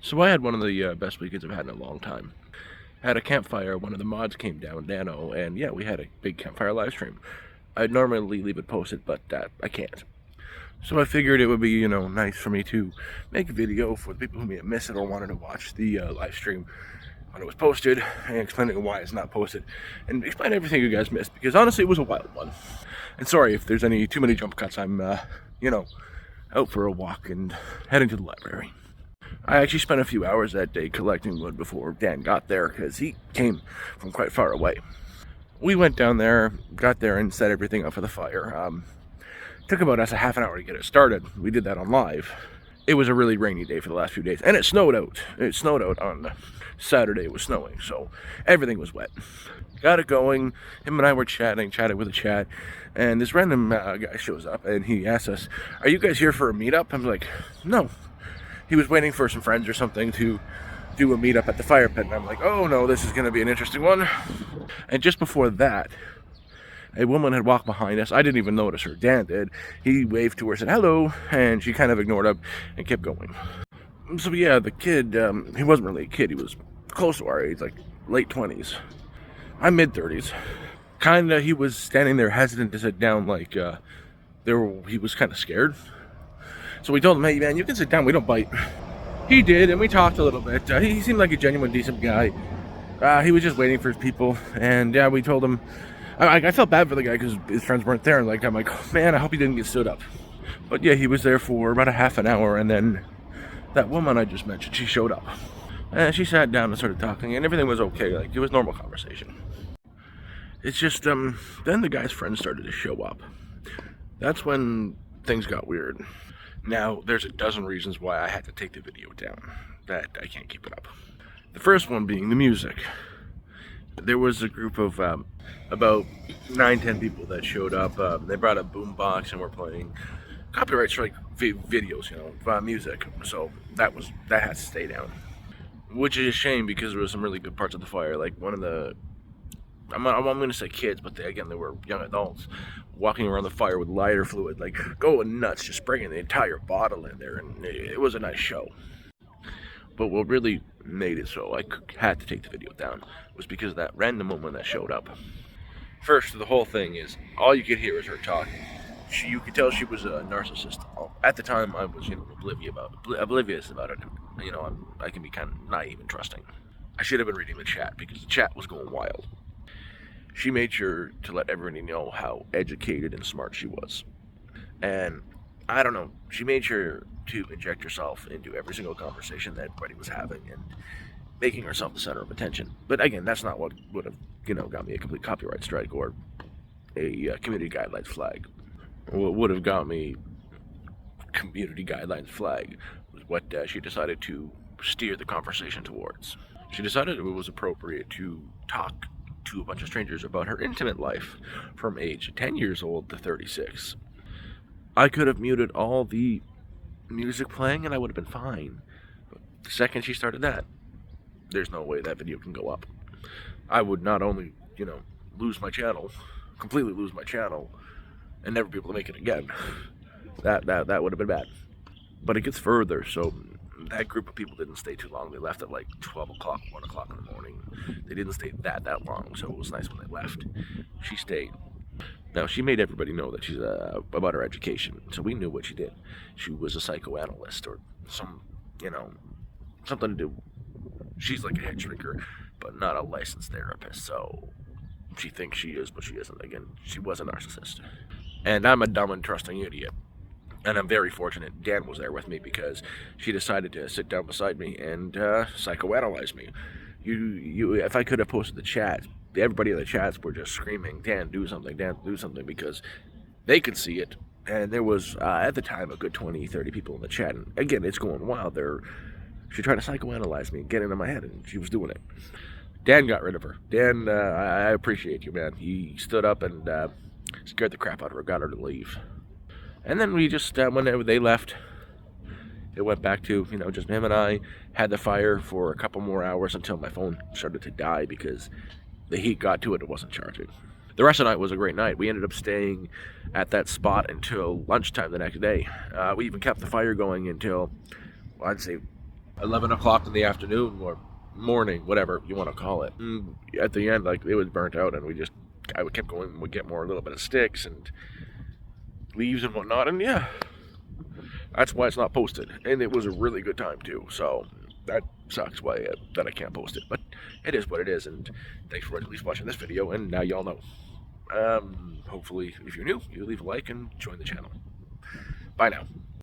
So I had one of the best weekends I've had in a long time. Had a campfire, one of the mods came down, Dano, and yeah, we had a big campfire live stream. I'd normally leave it posted, but I can't. So I figured it would be, nice for me to make a video for the people who may have missed it or wanted to watch the live stream when it was posted, and explaining why it's not posted, and explain everything you guys missed, because honestly it was a wild one. And sorry if there's too many jump cuts. I'm, out for a walk and heading to the library. I actually spent a few hours that day collecting wood before Dan got there, because he came from quite far away. We went down there, got there, and set everything up for the fire. Took about us a half an hour to get it started. We did that on live. It was a really rainy day for the last few days, and it snowed out. It snowed out on Saturday. It was snowing, so everything was wet. Got it going. Him and I were chatting with a chat, and this random guy shows up, and he asks us, "Are you guys here for a meetup?" I'm like, "No." He was waiting for some friends or something to do a meetup at the fire pit, and I'm like, "Oh no, this is going to be an interesting one." And just before that, a woman had walked behind us. I didn't even notice her. Dan did. He waved to her, said hello, and she kind of ignored him and kept going. So yeah, the kid, he wasn't really a kid. He was close to our age, like late 20s. I'm mid-30s. He was standing there hesitant to sit down, like he was kind of scared. So we told him, "Hey man, you can sit down, we don't bite." He did, and we talked a little bit. He seemed like a genuine, decent guy. He was just waiting for his people, and yeah, we told him, I felt bad for the guy because his friends weren't there, and I'm like, oh, man, I hope he didn't get stood up. But yeah, he was there for about a half an hour, and then that woman I just mentioned, she showed up. And she sat down and started talking, and everything was okay, like it was normal conversation. It's just, then the guy's friends started to show up. That's when things got weird. Now, there's a dozen reasons why I had to take the video down, that I can't keep it up. The first one being the music. There was a group of about 9-10 people that showed up. They brought a boombox and were playing copyright strike videos, music. So that had to stay down, which is a shame because there were some really good parts of the fire. Like one of the, I'm going to say kids, but they were young adults walking around the fire with lighter fluid, like going nuts, just spraying the entire bottle in there, and it was a nice show. But what really made it so I had to take the video down was because of that random woman that showed up. First, the whole thing is, all you could hear is her talking. You could tell she was a narcissist. At the time, I was, oblivious about it. I can be kind of naive and trusting. I should have been reading the chat because the chat was going wild. She made sure to let everybody know how educated and smart she was. And I don't know, she made sure to inject herself into every single conversation that everybody was having and making herself the center of attention. But again, that's not what would have, got me a complete copyright strike or a community guidelines flag. What would have got me community guidelines flag was what she decided to steer the conversation towards. She decided it was appropriate to talk to a bunch of strangers about her intimate life from age 10 years old to 36. I could have muted all the music playing and I would have been fine. But the second she started that, there's no way that video can go up. I would not only, lose my channel, completely lose my channel, and never be able to make it again. That would have been bad. But it gets further, so that group of people didn't stay too long. They left at like 12 o'clock, 1 o'clock in the morning. They didn't stay that long, so it was nice when they left. She stayed. Now, she made everybody know that she's about her education, so we knew what she did. She was a psychoanalyst or something to do. She's like a head shrinker, but not a licensed therapist, so she thinks she is, but she isn't. Again, she was a narcissist. And I'm a dumb and trusting idiot. And I'm very fortunate Dan was there with me because she decided to sit down beside me and psychoanalyze me. If I could have posted the chat, everybody in the chats were just screaming, Dan, do something, because they could see it. And there was, at the time, a good 20-30 people in the chat. And again, it's going wild. She tried to psychoanalyze me and get into my head, and she was doing it. Dan got rid of her. Dan, I appreciate you, man. He stood up and scared the crap out of her, got her to leave. And then we just, when they left, it went back to, just him and I had the fire for a couple more hours until my phone started to die because the heat got to it, it wasn't charging. The rest of the night was a great night. We ended up staying at that spot until lunchtime the next day. We even kept the fire going until, I'd say, 11 o'clock in the afternoon or morning, whatever you want to call it. And at the end, like, it was burnt out, and I kept going. We'd get more, a little bit of sticks and leaves and whatnot, and yeah, that's why it's not posted. And it was a really good time too, so that sucks that I can't post it, but it is what it is. And thanks for at least watching this video, and now y'all know. Hopefully, if you're new, you leave a like and join the channel. Bye now.